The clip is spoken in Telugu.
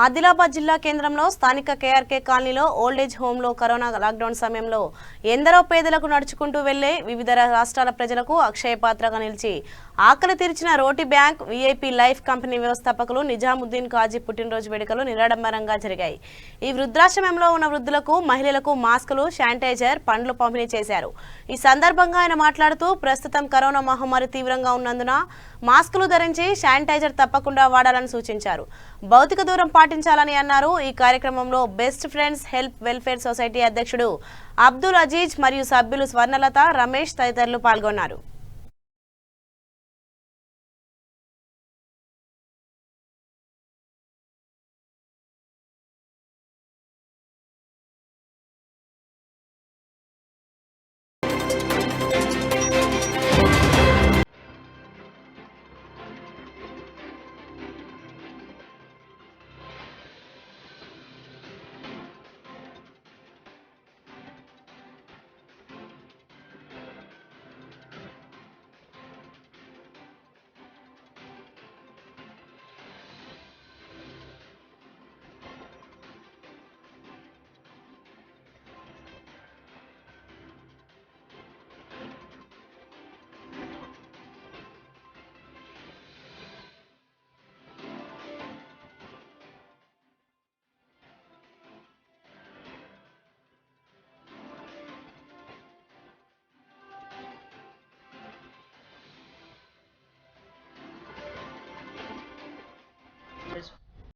ఆదిలాబాద్ జిల్లా కేంద్రంలో స్థానిక కేఆర్కే కాలనీలో ఓల్డేజ్ హోంలో కరోనా లాక్డౌన్ సమయంలో ఎందరో పేదలకు నడుచుకుంటూ వెళ్లే వివిధ రాష్ట్రాల ప్రజలకు అక్షయ పాత్రగా నిలిచి ఆకలి తీర్చిన రోటీ బ్యాంక్ వీఐపీ లైఫ్ కంపెనీ వ్యవస్థాపకులు నిజాముద్దీన్ కాజీ పుట్టినరోజు వేడుకలు నిరాడంబరంగా జరిగాయి. ఈ వృద్ధాశ్రమంలో ఉన్న వృద్ధులకు మహిళలకు మాస్కులు, శానిటైజర్, పండ్లు పంపిణీ చేశారు. ఈ సందర్భంగా ఆయన మాట్లాడుతూ ప్రస్తుతం కరోనా మహమ్మారి తీవ్రంగా ఉన్నందున మాస్కులు ధరించి శానిటైజర్ తప్పకుండా వాడాలని సూచించారు. భౌతిక దూరం పాటించాలని అన్నారు. ఈ కార్యక్రమంలో best friends help welfare society అధ్యక్షుడు అబ్దుల్ అజీజ్ మరియు సభ్యులు స్వర్ణలత, రమేష్ తదితరులు పాల్గొన్నారు.